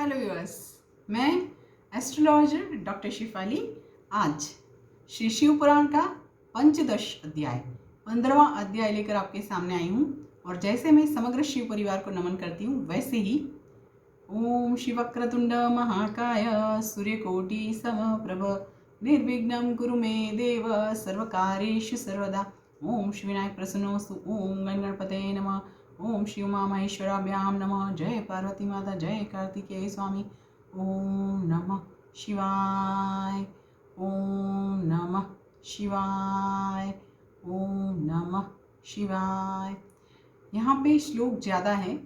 Hello viewers, मैं astrologer doctor Shifali आज श्री शिव पुराण का पंचदश अध्याय 15वां अध्याय लेकर आपके सामने आई हूँ। और जैसे मैं समग्र शिव परिवार को नमन करती हूँ, वैसे ही ओम शिवक्रतुंड महाकाय सूर्यकोटि समप्रभ निर्विघ्नं कुरु मे देव सर्वकार्येषु सर्वदा। ओम श्री विनायक प्रसन्नोस्तु। ओम गणपते नमः। ओम शिव माहेश्वराभ्याम नमः। जय पार्वती माता, जय कार्तिकेय स्वामी। ओम नमः शिवाय। ओम नमः शिवाय। ओम नमः शिवाय। यहाँ पे श्लोक ज़्यादा है,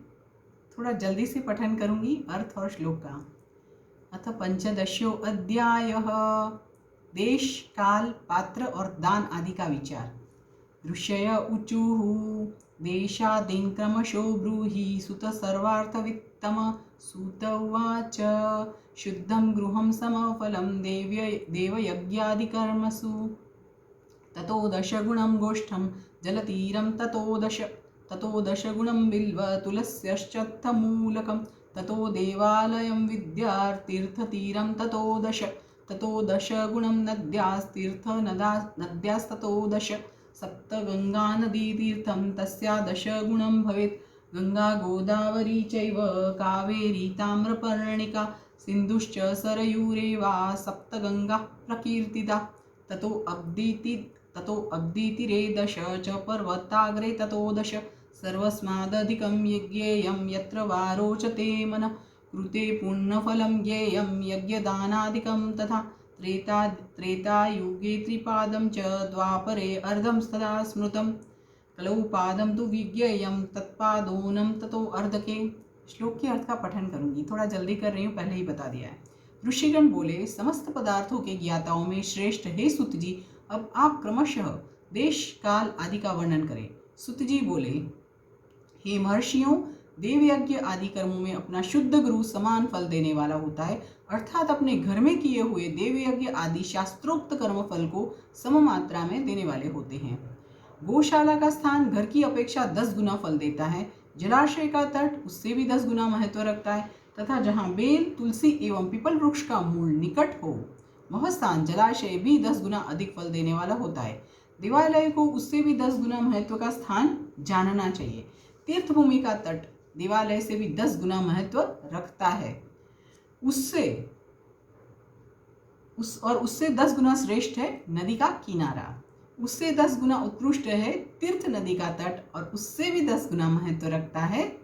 थोड़ा जल्दी से पठन करूँगी अर्थ और श्लोक का। अथ पंचदशो अध्यायः। देश, काल, पात्र और दान आदि का विचार। ऋषय ऊचुः देशादीन् क्रमशो ब्रूहि सुत सर्वार्थवित्तम। सूत उवाच शुद्धं गृहं समफलं देवयज्ञादिकर्मसु। ततो दशगुणं गोष्ठं जलतीरं ततो दशगुणं बिल्व तुलस्यश्चत्थमूलकं। ततो देवालयं विद्यार्तीर्थतीरं ततो दशगुणं नद्यास्ततो दश। सप्तगङ्गानदीतीर्थं तस्या दशगुणं भवेत्। गंगा गोदावरी चैव कावेरी ताम्रपर्णिका सिन्धुश्च सरयूरेवा सप्तगंगा प्रकीर्तिता। ततो अब्धितीरे दश च पर्वताग्रे ततो दश। सर्वस्मादधिकं यज्ञेयं यत्र वा रोचते मनः। कृते पुण्यफलं ज्ञेयं यज्ञदानादिकं तथा। त्रेतायुगे त्रिपादं च द्वापरे अर्धं तथा स्मृतं। कलौ पादं तु विज्ञेयं तत्पादोनं ततो अर्धके। श्लोक के अर्थ का पठन करूंगी, थोड़ा जल्दी कर रही हूँ, पहले ही बता दिया है। ऋषिगण बोले, समस्त पदार्थों के ज्ञाताओं में श्रेष्ठ हे सुत जी, अब आप क्रमशः देश, काल आदि का वर्णन करें। सुत जी बोले, हे महर्षियों, देवयज्ञ आदि कर्मों में अपना शुद्ध गुरु समान फल देने वाला होता है, अर्थात अपने घर में किए हुए देवयज्ञ आदि शास्त्रोक्त कर्म फल को सम मात्रा में देने वाले होते हैं। गौशाला का स्थान घर की अपेक्षा 10 गुना फल देता है। जलाशय का तट उससे भी 10 गुना महत्व रखता है, तथा जहाँ बेल, तुलसी एवं पीपल वृक्ष का मूल निकट हो, वह स्थान जलाशय भी 10 गुना अधिक फल देने वाला होता है। देवालय को उससे भी 10 गुना महत्व का स्थान जानना चाहिए। तीर्थभूमि का तट देवालय से भी 10 गुना महत्व रखता है। उससे 10 गुना श्रेष्ठ है नदी का किनारा। उससे 10 गुना उत्कृष्ट है तीर्थ नदी का तट, और उससे भी 10 गुना महत्व रखता है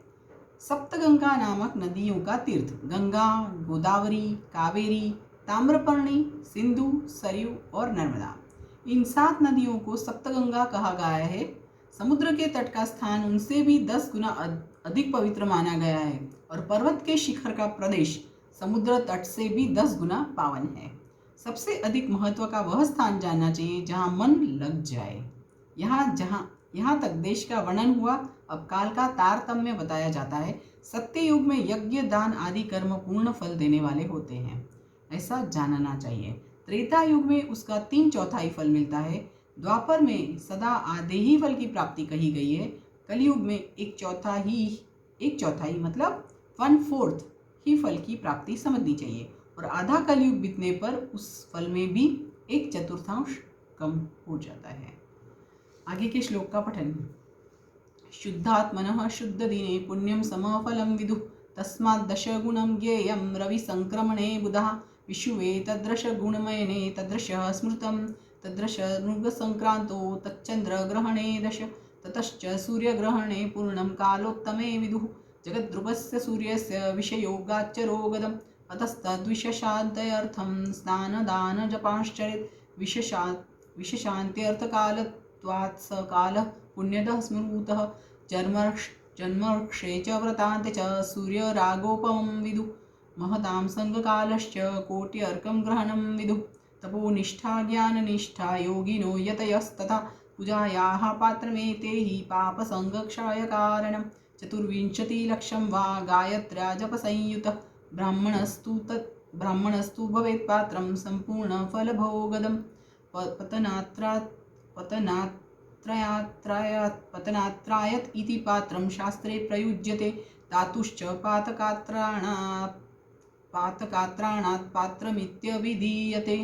सप्तगंगा नामक नदियों का तीर्थ। गंगा, गोदावरी, कावेरी, ताम्रपर्णी, सिंधु, सरयू और नर्मदा, इन 7 नदियों को सप्तगंगा कहा गया है। समुद्र के तट का स्थान उनसे भी 10 गुना अधिक पवित्र माना गया है, और पर्वत के शिखर का प्रदेश समुद्र तट से भी 10 गुना पावन है। सबसे अधिक महत्व का वह स्थान जानना चाहिए जहाँ मन लग जाए। यहाँ तक देश का वर्णन हुआ। अब काल का तारतम्य बताया जाता है। सत्य युग में यज्ञ, दान आदि कर्म पूर्ण फल देने वाले होते हैं, ऐसा जानना चाहिए। त्रेता युग में उसका 3/4 फल मिलता है। द्वापर में सदा आधे ही फल की प्राप्ति कही गई है। कलयुग में 1/4 मतलब 1/4 ही फल की प्राप्ति समझनी चाहिए, और आधा कलयुग बीतने पर उस फल में भी 1/4 कम हो जाता है। आगे के श्लोक का पठन। शुद्धात्मनः शुद्ध दिने पुण्यं समफलं विदुः। तस्मात् दशगुणं ज्ञेयं रवि संक्रमणे बुधः। विषुवे तदृश गुणमयने तदृशः स्मृतं। तदृश मृगसंक्रांतो तच्चंद्रग्रहणे दश। ततश्च सूर्यग्रहणे पूर्णं कालोत्तमे विदुः। जगद्रूपस्य सूर्यस्य विषयोगाच्चरो गदम्। अतस्तद्विशशान्त्यर्थं स्नानदानजपाश्चरेत्। विशशान्त्यर्थकालत्वात् स कालः पुण्यदः स्मृतः। जन्मर्क्षे च व्रतान्ते च सूर्यरागोपमं विदुः। महतां संगकालश्च कोट्यर्कं ग्रहणं विदुः। तपोनिष्ठा ज्ञाननिष्ठा योगिनो यतयस्तथा। पूजायाः पात्रमेते हि पापसंगक्षयकारणं। 24 वा गायत्र्या जपसंयुतः। ब्राह्मणस्तु भवेत् पात्रं सम्पूर्णफलभोगदं। पतनात्रायत् इति पात्रं शास्त्रे प्रयुज्यते। धातुश्च पातकात्राणां पातकात्राणात् पात्रमित्यभिधीयते।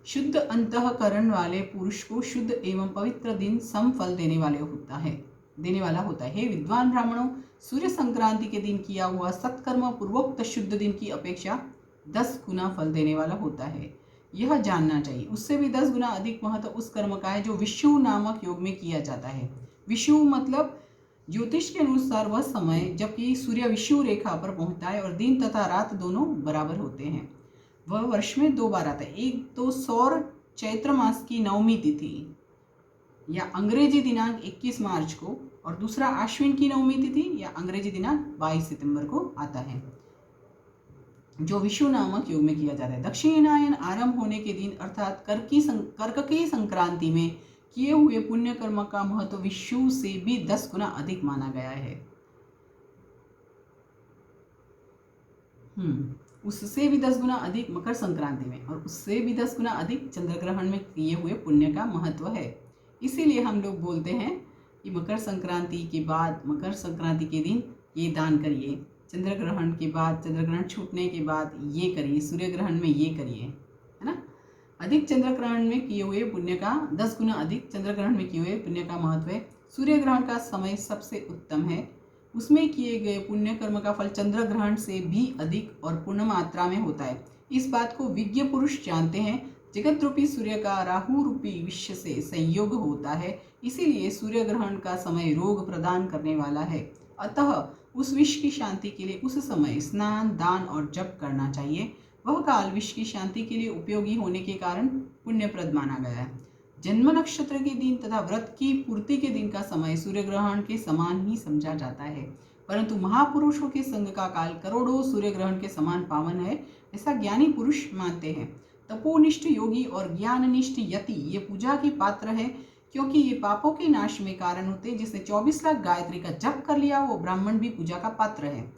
शुद्ध अंतःकरण वाले पुरुष को शुद्ध एवं पवित्र दिन सम फल देने वाला होता है। हे विद्वान ब्राह्मणों, सूर्य संक्रांति के दिन किया हुआ सत्कर्म पूर्वोक्त शुद्ध दिन की अपेक्षा 10 गुना फल देने वाला होता है, यह जानना चाहिए। उससे भी 10 गुना अधिक महत्व उस कर्म का है जो विषुव नामक योग में किया जाता है। विषुव मतलब ज्योतिष के अनुसार वह समय जबकि सूर्य विषुव रेखा पर पहुंचता है और दिन तथा रात दोनों बराबर होते हैं। वह वर्ष में 2 बार आता है, एक तो सौर चैत्र मास की नवमी तिथि या अंग्रेजी दिनांक 21 मार्च को, और दूसरा आश्विन की नवमी तिथि या अंग्रेजी दिनांक 22 सितंबर को आता है, जो विषुव नामक योग में किया जाता है। दक्षिणायन आरंभ होने के दिन अर्थात कर्ककी संक्रांति में किए हुए पुण्य कर्म का महत्व विषुव से भी 10 गुना अधिक माना गया है। उससे भी 10 गुना अधिक मकर संक्रांति में और उससे भी 10 गुना अधिक चंद्र ग्रहण में किए हुए पुण्य का महत्व है। इसीलिए हम लोग बोलते हैं कि मकर संक्रांति के बाद, मकर संक्रांति के दिन ये दान करिए, चंद्र ग्रहण के बाद, चंद्र ग्रहण छूटने के बाद ये करिए, सूर्य ग्रहण में ये करिए, है ना। अधिक चंद्र ग्रहण में किए हुए पुण्य का 10 गुना अधिक चंद्र ग्रहण में किए हुए पुण्य का महत्व है। सूर्य ग्रहण का समय सबसे उत्तम है, उसमें किए गए पुण्य कर्म का फल चंद्र ग्रहण से भी अधिक और पूर्ण मात्रा में होता है। इस बात को विज्ञ पुरुष जानते हैं। जगत रूपी सूर्य का राहु रूपी विश्व से संयोग होता है, इसीलिए सूर्य ग्रहण का समय रोग प्रदान करने वाला है। अतः उस विश्व की शांति के लिए उस समय स्नान, दान और जप करना चाहिए। वह काल विश्व की शांति के लिए उपयोगी होने के कारण पुण्यप्रद माना गया है। जन्म नक्षत्र के दिन तथा व्रत की पूर्ति के दिन का समय सूर्य ग्रहण के समान ही समझा जाता है, परंतु महापुरुषों के संग का काल करोड़ों सूर्य ग्रहण के समान पावन है, ऐसा ज्ञानी पुरुष मानते हैं। तपोनिष्ठ योगी और ज्ञाननिष्ठ यति ये पूजा के पात्र है, क्योंकि ये पापों के नाश में कारण होते हैं। जिसने 24 लाख गायत्री का जप कर लिया वो ब्राह्मण भी पूजा का पात्र है।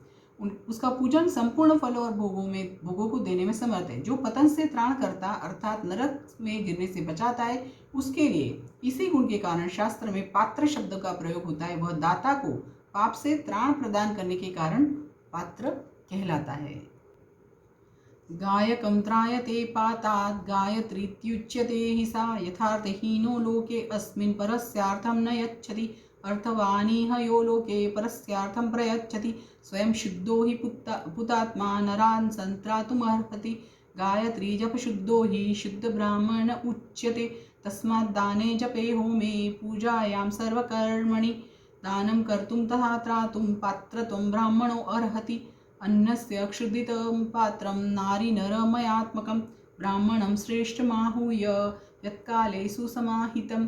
उसका पूजन संपूर्ण फलों और भोगों को देने में समर्थ है। जो पतन से त्राण करता अर्थात नरक में गिरने से बचाता है, उसके लिए इसी गुण के कारण शास्त्र में पात्र शब्द का प्रयोग होता है। वह दाता को पाप से त्राण प्रदान करने के कारण पात्र कहलाता है। गायकं त्रायते पातात् गायत्रीत्युच्यते हि सा, यथार्थहीनो लोके अस्मिन् परस्यार्थं न यच्छति, अर्थवानिह यो लोके परस्यार्थं प्रयच्छति, स्वयं शुद्धो हि पुतात्मा नरान् संत्रातुमर्हति। गायत्री जप शुद्धो हि शुद्ध ब्राह्मण उच्यते, तस्मात् दाने जपे होमे पूजायां सर्वकर्मणि दानं कर्तुं तथा त्रातुं पात्रत्वं ब्राह्मणो अर्हति। अन्नस्य क्षुदितं पात्रं नारीनरमयात्मकं ब्राह्मणं श्रेष्ठमाहूय यत्काले सुसमाहितं,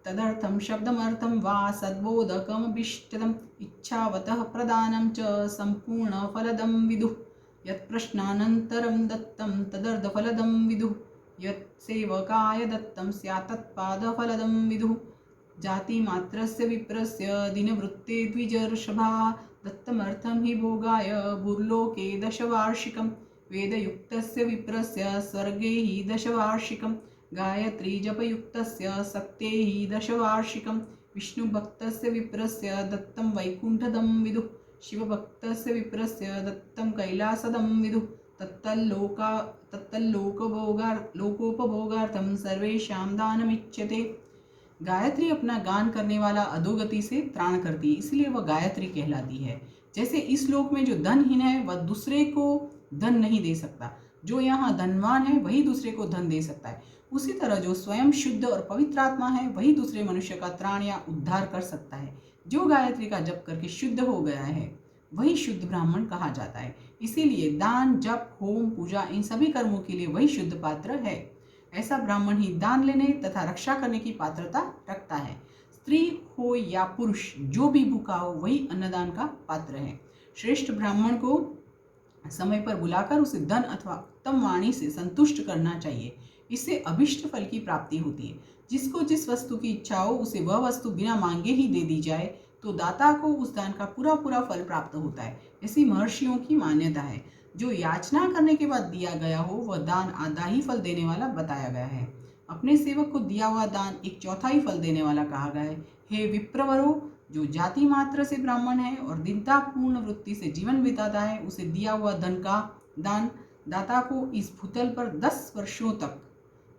तदर्थं शब्दमर्थं वा सद्बोधकमभीष्टदम्, इच्छावतः प्रदानं च सम्पूर्णफलदं विदुः, यत्प्रश्नानन्तरं दत्तं तदर्धफलदं विदुः, यत्सेवकाय दत्तं स्यात् तत्पादफलदं विदुः। जातिमात्रस्य विप्रस्य दिनवृत्ते द्विजर्षभा, दत्तमर्थं हि भोगाय भूर्लोके 10 वार्षिकं, वेदयुक्तस्य विप्रस्य स्वर्गे हि 10 वार्षिकं, गायत्री जपयुक्तस्य सत्ये हि 10 वार्षिकं, विष्णुभक्तस्य विप्रस्य दत्तं वैकुण्ठदं विदुः, शिवभक्तस्य विप्रस्य दत्तं कैलासदं विदुः, लोकोपभोगार्थं सर्वेषां दानमिच्यते। गायत्री अपना गान करने वाला अधोगति से त्राण करती है, इसलिए वह गायत्री कहलाती है। जैसे इस लोक में जो धनहीन है वह दूसरे को धन नहीं दे सकता, जो यहाँ धनवान है वही दूसरे को धन दे सकता है, उसी तरह जो स्वयं शुद्ध और पवित्र आत्मा है वही दूसरे मनुष्य का त्राण या उद्धार कर सकता है। जो गायत्री का जप करके शुद्ध हो गया है वही शुद्ध ब्राह्मण कहा जाता है। इसीलिए दान, जप, होम, पूजा इन सभी कर्मों के लिए वही शुद्ध पात्र है। ऐसा ब्राह्मण ही दान लेने तथा रक्षा करने की पात्रता रखता है। स्त्री हो या पुरुष, जो भी भूखा हो वही अन्नदान का पात्र है। श्रेष्ठ ब्राह्मण को समय पर बुलाकर उसे धन अथवा उत्तम वाणी से संतुष्ट करना चाहिए, इससे अभिष्ट फल की प्राप्ति होती है। जिसको जिस वस्तु की इच्छा हो उसे वह वस्तु बिना मांगे ही दे दी जाए तो दाता को उस दान का पूरा फल प्राप्त होता है। ऐसी महर्षियों की मान्यता है। जो याचना करने के बाद दिया गया हो वह दान आधा ही फल देने वाला बताया गया है। अपने सेवक को दिया हुआ दान 1/4 फल देने वाला कहा गया है। हे विप्रवरो, जो जाति मात्र से ब्राह्मण है और दीनतापूर्ण वृत्ति से जीवन बिताता है, उसे दिया हुआ धन का दान दाता को इस भूतल पर 10 वर्षों तक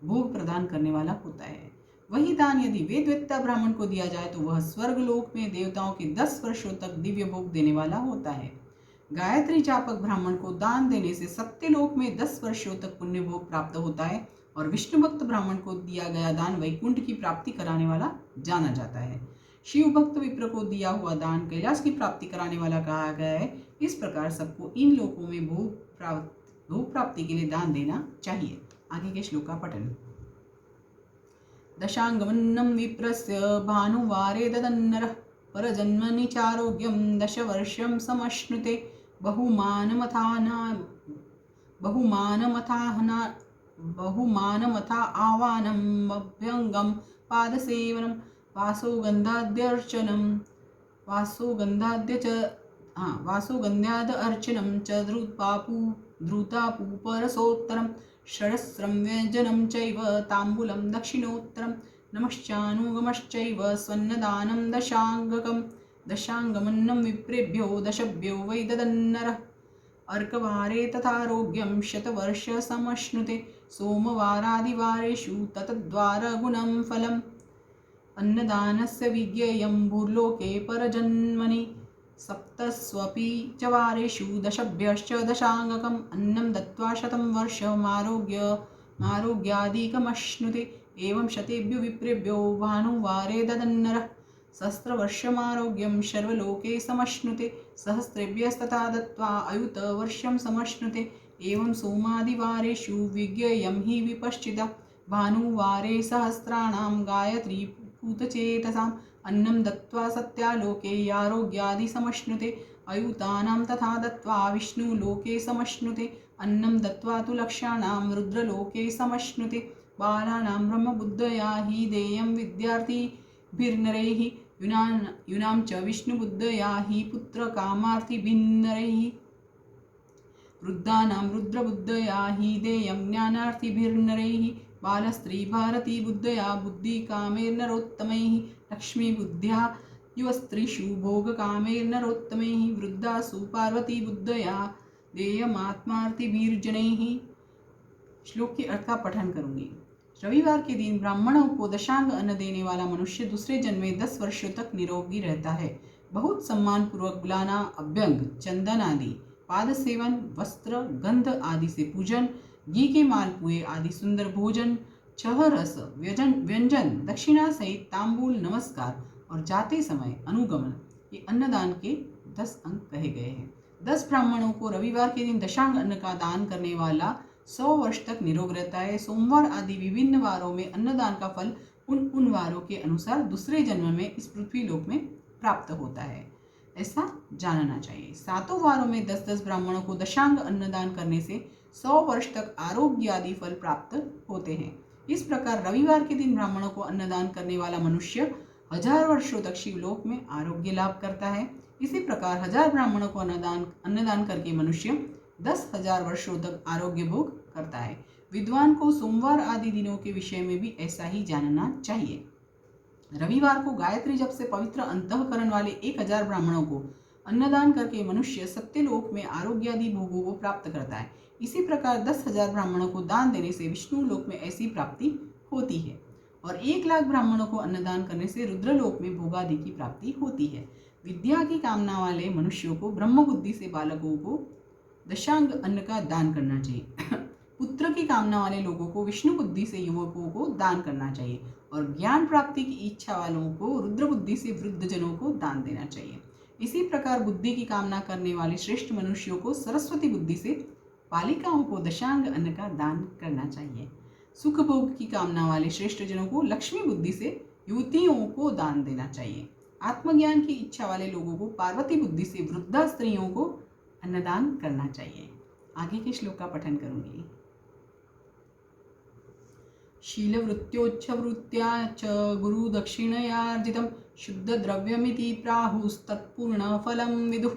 भोग प्रदान करने वाला होता है। वही दान यदि वेदवेत्ता ब्राह्मण को दिया जाए तो वह स्वर्ग लोक में देवताओं के 10 वर्षों तक दिव्य भोग देने वाला होता है। गायत्री जापक ब्राह्मण को दान देने से सत्यलोक में 10 वर्षों तक पुण्य भोग प्राप्त होता है और विष्णु भक्त ब्राह्मण को दिया गया दान वैकुंठ की प्राप्ति कराने वाला जाना जाता है। शिव भक्त विप्र को दिया हुआ दान कैलाश की प्राप्ति कराने वाला कहा गया है। इस प्रकार सबको इन लोकों में भोग प्राप्ति के लिए दान देना चाहिए। आगे के श्लोक का पठन। दशांगमन्नं विप्रस्य भानुवारे ददन्नरः परजन्मनि चारोग्यं 10 वर्षं समश्नुते बहुमानमथा आवानम् अभ्यङ्गं पादसेवनं वासोगन्धाद् अर्चनं च द्रुतापूपरसोत्तरं षडस्रं व्यञ्जनं चैव ताम्बूलं दक्षिणोत्तरं नमश्चानुगमश्चैव स्वन्नदानं दशाङ्गमन्नं विप्रेभ्यो दशभ्यो वै ददन्नरः अर्कवारे तथारोग्यं 100 वर्षसमश्नुते सोमवारादिवारेषु ततद्वारगुणं फलम् अन्नदानस्य विज्ञेयं भूर्लोके परजन्मनि 7 च वारेषु दशभ्यश्च दशाङ्गकम् अन्नं दत्त्वा 100 वर्षमारोग्यादिकमश्नुते एवं शतेभ्यो विप्रेभ्यो भानुवारे ददन्नरः सहस्रवर्षमारोग्यं सर्वलोके समश्नुते सहस्रेभ्यस्तथा दत्त्वा अयुतवर्षं समश्नुते एवं सोमादिवारेषु विज्ञेयं हि विपश्चिता भानुवारे सहस्राणां गायत्री पूतचेतसाम् अन्नं दत्त्वा सत्यालोके यारोग्यादि समश्नुते अयुतानां तथा दत्त्वा विष्णुलोके समश्नुते अन्नं दत्त्वा तु लक्षाणां रुद्रलोके समश्नुते बालानां ब्रह्मबुद्धया हि देयं विद्यार्थिभिर्नरैः यूनां च विष्णुबुद्धया हि पुत्रकामार्थिभिर्नरैः वृद्धानां रुद्रबुद्धया हि देयं ज्ञानार्थिभिर्नरैः बालस्त्री भारती बुद्धया बुद्धिकामेर्नरोत्तमैः लक्ष्मीबुद्ध्या युवस्त्रीषु भोगकामेर्नरोत्तमैः वृद्धासु पार्वती बुद्धया देयमात्मार्थिभिर्जनैः। श्लोक के अर्थ का पठन करूंगी। रविवार के दिन ब्राह्मणों को दशांग अन्न देने वाला मनुष्य दूसरे जन्म में 10 वर्षों तक निरोगी रहता है। बहुत सम्मान पूर्वक बुलाना, अभ्यंग, चंदन आदि, पाद सेवन, वस्त्र, गंध आदि से पूजन, घी के मालपुए आदि सुंदर भोजन, 6 रस व्यंजन, दक्षिणा सहित तांबूल, नमस्कार और जाते समय अनुगमन, ये अन्नदान के 10 अंग कहे गए हैं। 10 ब्राह्मणों को रविवार के दिन दशांग अन्न का दान करने वाला 100 वर्ष तक निरोग रहता है। सोमवार आदि विभिन्न वारों में अन्नदान का फल उन वारों के अनुसार दूसरे जन्म में इस पृथ्वी लोक में प्राप्त होता है, ऐसा जानना चाहिए। 7 वारों में 10-10 ब्राह्मणों को दशांग अन्नदान करने से 100 वर्ष तक आरोग्य आदि फल प्राप्त होते हैं। इस प्रकार रविवार के दिन ब्राह्मणों को अन्नदान करने वाला मनुष्य 1000 वर्षों तक शिवलोक में आरोग्य लाभ करता है। इसी प्रकार 1000 ब्राह्मणों को अन्नदान करके मनुष्य 10,000 वर्षों तक आरोग्य भोग करता है। विद्वान को सोमवार आदि दिनों के विषय में भी ऐसा ही जानना चाहिए। रविवार को गायत्री जप से पवित्र अंतःकरण वाले 1000 ब्राह्मणों को अन्नदान करके मनुष्य सत्यलोक में आरोग्य आदि भोगों को प्राप्त करता है। इसी प्रकार 10,000 ब्राह्मणों को दान देने से विष्णु लोक में ऐसी प्राप्ति होती है और 1,00,000 ब्राह्मणों को अन्नदान करने से रुद्रलोक में भोगादि की प्राप्ति होती है। विद्या की कामना वाले मनुष्यों को ब्रह्म बुद्धि से बालकों को दशांग अन्न का दान करना चाहिए। पुत्र की कामना वाले लोगों को विष्णु बुद्धि से युवकों को दान करना चाहिए और ज्ञान प्राप्ति की इच्छा वालों को रुद्र बुद्धि से वृद्ध जनों को दान देना चाहिए। इसी प्रकार बुद्धि की कामना करने वाले श्रेष्ठ मनुष्यों को सरस्वती बुद्धि से बालिकाओं को दशांग अन्न का दान करना चाहिए। सुख भोग की कामना वाले श्रेष्ठ जनों को लक्ष्मी बुद्धि से युवतियों को दान देना चाहिए। आत्मज्ञान की इच्छा वाले लोगों को पार्वती बुद्धि से वृद्धा स्त्रियों को अन्नदान करना चाहिए। आगे के श्लोक का पठन करूंगी। शीलवृत्त्योच्छवृत्त्या च गुरुदक्षिणयार्जितं शुद्धद्रव्यमिति प्राहुस्तत्पूर्ण फलं विदुः।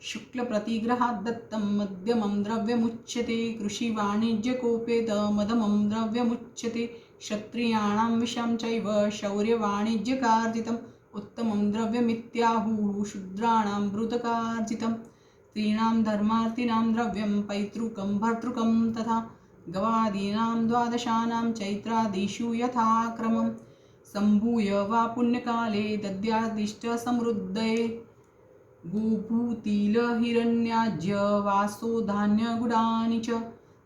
शुक्लप्रतिग्रहात् दत्तं मध्यमं द्रव्यमुच्यते कृषिवाणिज्यकोपेत मध्यमं द्रव्यमुच्यते क्षत्रियाणां विषं चैव शौर्यवाणिज्यकार्जितम् उत्तमं द्रव्यमित्याहुः शूद्राणां ब्रूतकार्जितम्। स्त्रीणां धर्मार्थिनां द्रव्यं पैतृकं भर्तृकं तथा गवादीनां द्वादशानां चैत्रादिषु यथाक्रमं सम्भूय वा पुण्यकाले दद्यादिष्ट समृद्धये गोभूतिलहिरण्याज्य वासो धान्यगुडानि च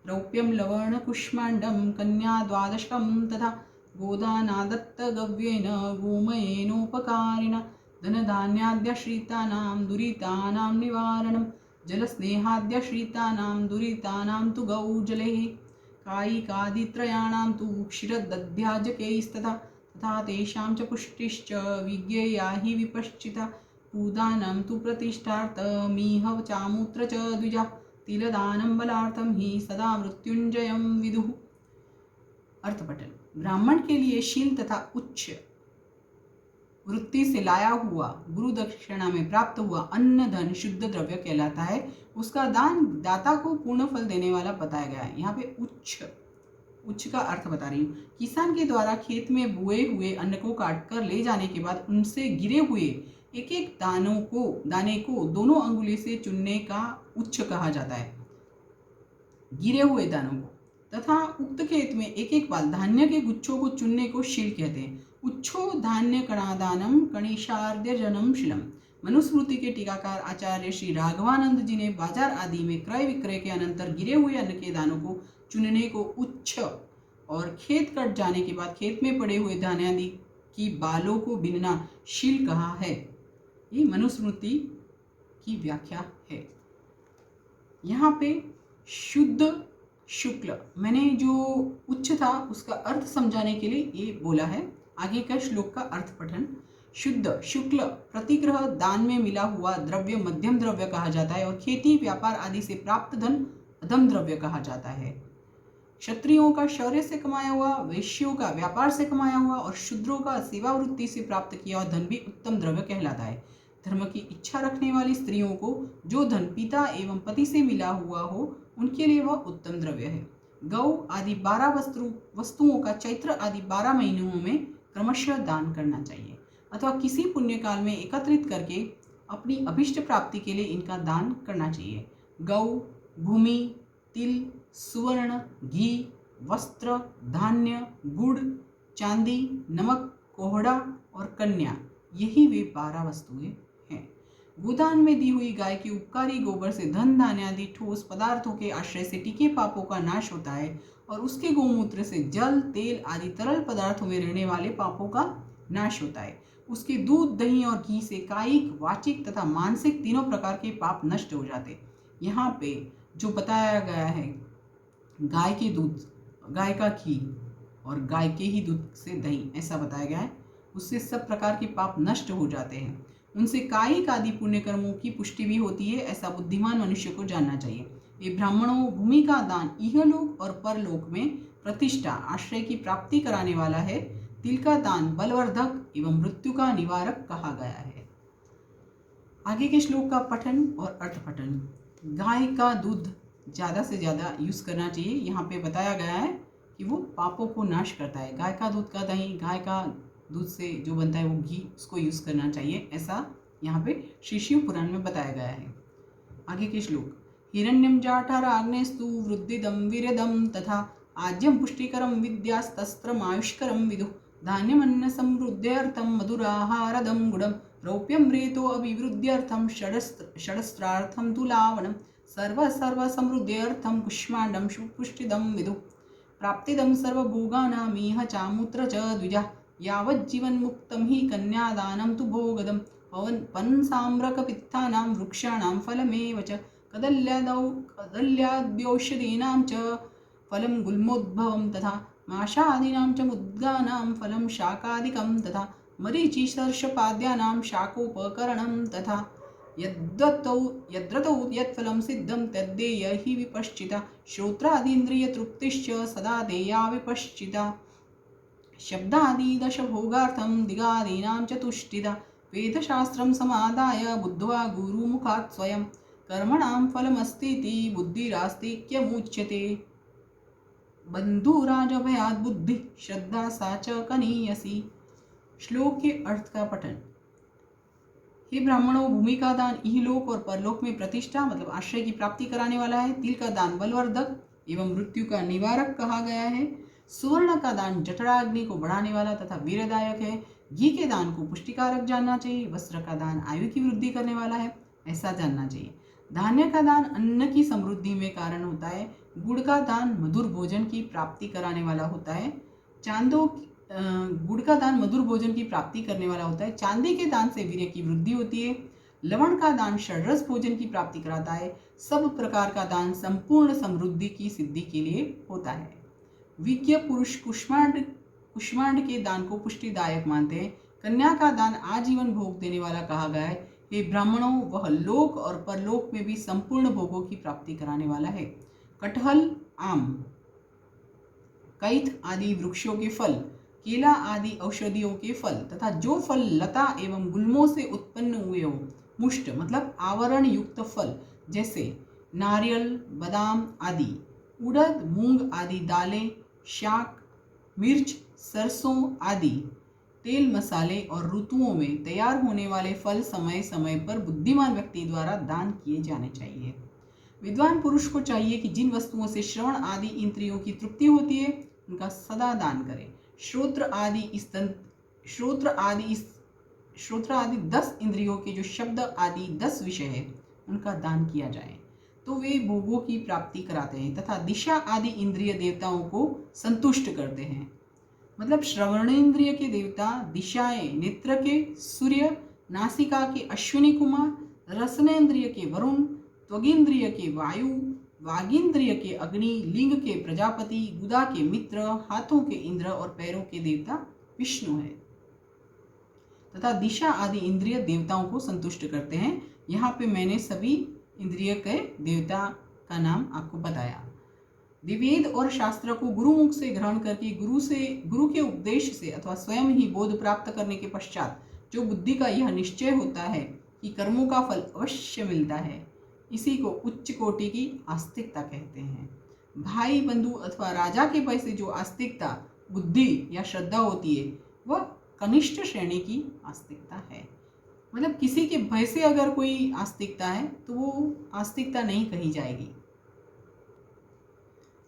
रौप्यं लवणकुष्माण्डं कन्या द्वादशकं तथा गोदानादत्तगव्येन गोमयेनोपकारिणा धनधान्याद्यश्रितानां दुरितानां निवारणं जलस्नेहाद्यश्रितानां दुरितानां तु गौजलेः कायिकादित्रयाणां तु क्षीरदध्याजकैस्तथा तथा तेषां च पुष्टिश्च विज्ञेया हि विपश्चिता पूदानं तु प्रतिष्ठार्थमिह चामूत्र च द्विजा तिलदानं बलार्थं हि सदा मृत्युंजयं विदुः। अर्थपठन। ब्राह्मण के लिए शील तथा उच्च वृत्ति से लाया हुआ गुरु दक्षिणा में प्राप्त हुआ अन्न धन शुद्ध द्रव्य कहलाता है। उसका दान दाता को पूर्ण फल देने वाला बताया गया है। यहाँ पे उच्च का अर्थ बता रही हूँ। किसान के द्वारा खेत में बोए हुए अन्न को काटकर ले जाने के बाद उनसे गिरे हुए एक एक दाने को दोनों अंगुली से चुनने का उच्च कहा जाता है। गिरे हुए दानों को तथा उक्त खेत में एक एक बाल धान्य के गुच्छों को चुनने को शील कहते हैं। उच्छो धान्य कणादानम कणिशार्द्य जनम शीलम। मनुस्मृति के टीकाकार आचार्य श्री राघवानंद जी ने बाजार आदि में क्रय विक्रय के अनंतर गिरे हुए अन्न के दानों को चुनने को उच्च और खेत कट जाने के बाद खेत में पड़े हुए धान्यादि की बालों को बिनना शील कहा है। ये मनुस्मृति की व्याख्या है। यहाँ पे शुद्ध शुक्ल मैंने जो उच्च था उसका अर्थ समझाने के लिए ये बोला है। आगे का श्लोक का अर्थ पठन। शुद्ध शुक्ल प्रतिग्रह दान में मिला हुआ द्रव्य मध्यम द्रव्य कहा जाता है और खेती व्यापार आदि से प्राप्त धन अधम द्रव्य कहा जाता है। क्षत्रियों का शौर्य से कमाया हुआ, वैश्यों का व्यापार से कमाया हुआ और शूद्रों का सेवावृत्ति से प्राप्त किया हुआ धन भी उत्तम द्रव्य कहलाता है। धर्म की इच्छा रखने वाली स्त्रियों को जो धन पिता एवं पति से मिला हुआ हो उनके लिए वह उत्तम द्रव्य है। गौ आदि 12 वस्तुओं का चैत्र आदि 12 महीनों में क्रमशः दान करना चाहिए अथवा किसी पुण्य काल में एकत्रित करके अपनी अभिष्ट प्राप्ति के लिए इनका दान करना चाहिए। गौ, भूमि, तिल, सुवर्ण, घी, वस्त्र, धान्य, गुड़, चांदी, नमक, कोहड़ा और कन्या, यही वे 12 वस्तुएं हैं। गोदान में दी हुई गाय के उपकारी गोबर से धन धान्य आदि ठोस पदार्थों के आश्रय से टिके पापों का नाश होता है और उसके गोमूत्र से जल, तेल आदि तरल पदार्थों में रहने वाले पापों का नाश होता है। उसके दूध, दही और घी से कायिक, वाचिक तथा मानसिक तीनों प्रकार के पाप नष्ट हो जाते। यहाँ पे जो बताया गया है गाय के दूध, गाय का घी और गाय के ही दूध से दही, ऐसा बताया गया है। उससे सब प्रकार के पाप नष्ट हो जाते हैं। उनसे कायिक आदि पुण्य कर्मों की पुष्टि भी होती है, ऐसा बुद्धिमान मनुष्य को जानना चाहिए। ये ब्राह्मणों भूमि का दान इहलोक और परलोक में प्रतिष्ठा आश्रय की प्राप्ति कराने वाला है। तिल का दान बलवर्धक एवं मृत्यु का निवारक कहा गया है। आगे के श्लोक का पठन और अर्थ पठन। गाय का दूध ज़्यादा से ज़्यादा यूज़ करना चाहिए। यहाँ पे बताया गया है कि वो पापों को नाश करता है। गाय का दूध का दही, गाय का दूध से जो बनता है वो घी, उसको यूज़ करना चाहिए, ऐसा यहाँ पे श्री शिव पुराण में बताया गया है। आगे के श्लोक। हिरण्यम जाठराग्नेस्तु वृद्धिदम वीर्यदम तथा आज्यम पुष्टिकरम विद्यास्तस्त्रम आयुष्करम विदुः धान्यमन्न समृद्ध्यर्थम मधुराहारदम गुडम रौप्यम रेतो अभिवृद्ध्यर्थम षडस्त्रार्थम तुलावनम सर्व समृद्ध्यर्थम कुष्मांडम सुपुष्टिदम विदुः प्राप्तिदम सर्वभोगानामिह चामूत्र च द्विजा यावज्जीवन मुक्तं हि कन्यादानं तु भोगदं पन्साम्रकपित्थानां वृक्षाणां फलमेव च कदल्याद्यौषधीनां च फलं गुल्मोद्भवं तथा माषादीनां च मुद्गानां फलं शाकादिकं तथा मरीचिसर्षपाद्यानां शाकोपकरणं तथा यद्रतौ यत्फलं सिद्धं तद्देय हि विपश्चिता श्रोत्रादीन्द्रियतृप्तिश्च सदा देया विपश्चिता शब्दादि दशभोगार्थं दिगादीनां च तुष्टिदा वेदशास्त्रं समादाय बुद्ध्वा गुरुमुखात् स्वयं कर्मणां फलमस्तीति बुद्धिरास्तिक्यमुच्यते बन्धुराजभयात् बुद्धि श्रद्धा सा च कनीयसी। श्लोक के अर्थ का पठन। हे ब्राह्मणों, भूमि का दान इहलोक और परलोक में प्रतिष्ठा मतलब आश्रय की प्राप्ति कराने वाला है। तिल का दान बलवर्धक एवं मृत्यु का निवारक कहा गया है। सुवर्ण का दान जठराग्नि को बढ़ाने वाला तथा वीरदायक है। घी के दान को पुष्टिकारक जानना चाहिए। वस्त्र का दान आयु की वृद्धि करने वाला है, ऐसा जानना चाहिए। धान्य का दान अन्न की समृद्धि में कारण होता है। गुड़ का दान मधुर भोजन की प्राप्ति कराने वाला होता है। गुड़ का दान मधुर भोजन की प्राप्ति करने वाला होता है। चांदी के दान से वीर्य की वृद्धि होती है। लवण का दान षड्रस भोजन की प्राप्ति कराता है। सब प्रकार का दान संपूर्ण समृद्धि की सिद्धि के लिए होता है। विज्ञ पुरुष कुष्मांड के दान को पुष्टिदायक मानते हैं। कन्या का दान आजीवन भोग देने वाला कहा गया है। हे ब्राह्मणों, वह लोक और परलोक में भी संपूर्ण भोगों की प्राप्ति कराने वाला है। कटहल, आम, कैथ आदि वृक्षों के फल, केला आदि औषधियों के फल तथा जो फल लता एवं गुल्मों से उत्पन्न हुए हो, मुष्ट मतलब आवरण युक्त फल जैसे नारियल, बादाम आदि, उड़द, मूंग आदि दालें, शाक, मिर्च, सरसों आदि, तेल, मसाले और ऋतुओं में तैयार होने वाले फल समय समय पर बुद्धिमान व्यक्ति द्वारा दान किए जाने चाहिए। विद्वान पुरुष को चाहिए कि जिन वस्तुओं से श्रवण आदि इंद्रियों की तृप्ति होती है उनका सदा दान करें। श्रोत्र आदि 10 इंद्रियों के जो शब्द आदि 10 विषय है उनका दान किया जाए तो वे भोगों की प्राप्ति कराते हैं तथा दिशा आदि इंद्रिय देवताओं को संतुष्ट करते हैं। मतलब श्रवणेन्द्रिय के देवता दिशाएं नेत्र के सूर्य, नासिका के अश्विनी कुमार, रसनेन्द्रिय के वरुण, त्वगिंद्रिय के वायु, वागींद्रिय के अग्नि, लिंग के प्रजापति, गुदा के मित्र, हाथों के इंद्र और पैरों के देवता विष्णु है तथा दिशा आदि इंद्रिय देवताओं को संतुष्ट करते हैं। यहाँ पे मैंने सभी इंद्रिय के देवता का नाम आपको बताया। वेद और शास्त्र को गुरुमुख से ग्रहण करके गुरु के उपदेश से अथवा स्वयं ही बोध प्राप्त करने के पश्चात जो बुद्धि का यह निश्चय होता है कि कर्मों का फल अवश्य मिलता है, इसी को उच्च कोटि की आस्तिकता कहते हैं। भाई, बंधु अथवा राजा के पैसे जो आस्तिकता, बुद्धि या श्रद्धा होती है वह कनिष्ठ श्रेणी की आस्तिकता है। मतलब किसी के भय से अगर कोई आस्तिकता है तो वो आस्तिकता नहीं कही जाएगी।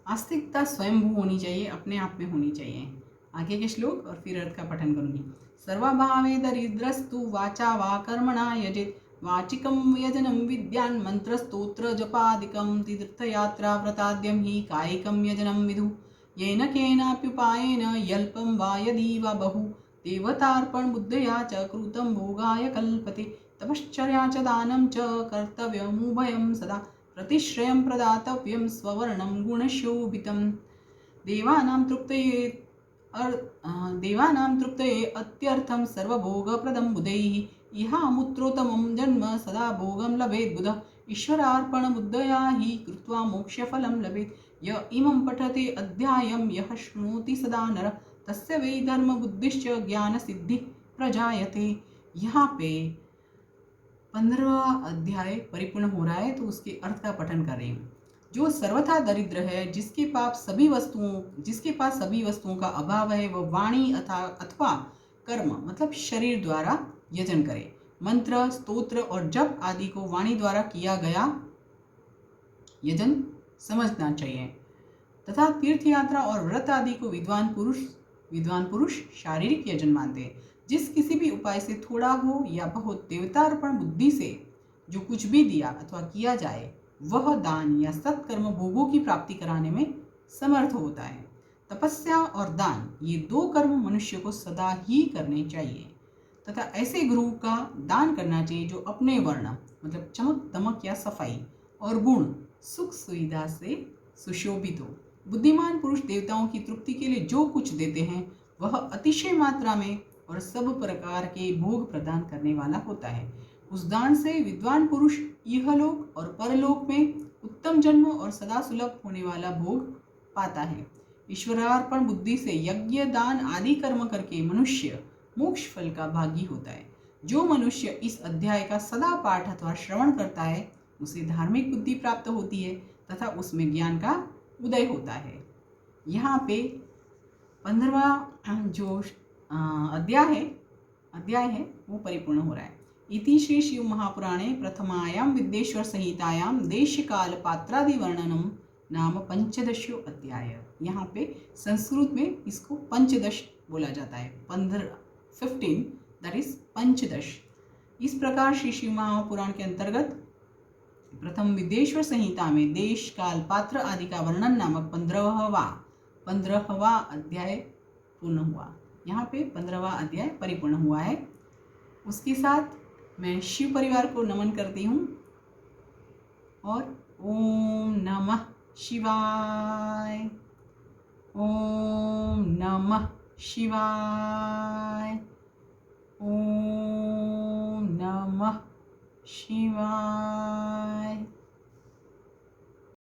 आस्तिकता स्वयंभू होनी चाहिए, अपने आप में होनी चाहिए। आगे के श्लोक और फिर अर्थ का पठन करूंगी। सर्वभावे दरिद्रस्तु वाचा वा कर्मणा यजेत वाचिकं यजनं विद्यान् मंत्रस्तोत्र जपादिकं तीर्थयात्रा व्रताद्यं हि कायिकं यजनं विदु येन केनाप्युपायेन यल्पं वा यदि वा बहु देवतार्पण बुद्धया च कृतं भोगाय कल्पते तपश्चर्या च दानं च कर्तव्यमुभयं सदा प्रतिश्रयं प्रदातव्यं स्ववर्णं गुणशोभितं देवानां तृप्तये अत्यर्थं सर्वभोगप्रदं बुधैः इहामुत्रोत्तमं जन्म सदा भोगं लभेत् बुधः ईश्वरार्पणबुद्धया हि कृत्वा मोक्षफलं लभेत् य इमं पठते अध्यायं यः शृणोति सदा नरः तस्य वै धर्मबुद्धिश्च ज्ञानसिद्धिः प्रजायते। यहाँ पे 15वां अध्याय परिपूर्ण हो रहा है तो उसके अर्थ का पठन करें। जो सर्वथा दरिद्र है, जिसके पास सभी वस्तुओं का अभाव है, वह वाणी अथवा कर्म मतलब शरीर द्वारा यजन करे। मंत्र, स्तोत्र और जप आदि को वाणी द्वारा किया गया यजन समझना चाहिए तथा तीर्थ यात्रा और व्रत आदि को विद्वान पुरुष शारीरिक यजन मानते हैं। जिस किसी भी उपाय से थोड़ा हो या बहुत देवतार्पण बुद्धि से जो कुछ भी दिया अथवा किया जाए वह दान या सत्कर्म भोगों की प्राप्ति कराने में समर्थ होता है। तपस्या और दान ये 2 कर्म मनुष्य को सदा ही करने चाहिए तथा ऐसे गुरु का दान करना चाहिए जो अपने वर्ण मतलब चमक दमक या सफाई और गुण सुख सुविधा से सुशोभित हो। बुद्धिमान पुरुष देवताओं की तृप्ति के लिए जो कुछ देते हैं वह अतिशय मात्रा में और सब प्रकार के भोग प्रदान करने वाला होता है। उस दान से विद्वान पुरुष इहलोक और परलोक में उत्तम जन्म और सदा सुलभ होने वाला भोग पाता है। ईश्वरार्पण बुद्धि से यज्ञ, दान आदि कर्म करके मनुष्य मोक्ष फल का भागी होता है। जो मनुष्य इस अध्याय का सदा पाठ अथवा श्रवण करता है उसे धार्मिक बुद्धि प्राप्त होती है तथा उसमें ज्ञान का उदय होता है। यहाँ पे 15वां जो अध्याय है वो परिपूर्ण हो रहा है। इति श्री शिव महापुराणे प्रथमायां विद्येश्वर संहितायां देशकाल पात्रादिवर्णनम नाम पंचदशो अध्याय। यहाँ पे संस्कृत में इसको पंचदश बोला जाता है। 15 दैट इज पंचदश। इस प्रकार श्री शिव महापुराण के अंतर्गत प्रथम विद्येश्वर संहिता में देश काल पात्र आदि का वर्णन नामक 15वां अध्याय पूर्ण हुआ। यहाँ पे 15वां अध्याय परिपूर्ण हुआ है। उसके साथ मैं शिव परिवार को नमन करती हूँ और ओम नमः शिवाय, ओम नमः शिवाय, ओम नमः शिवाय।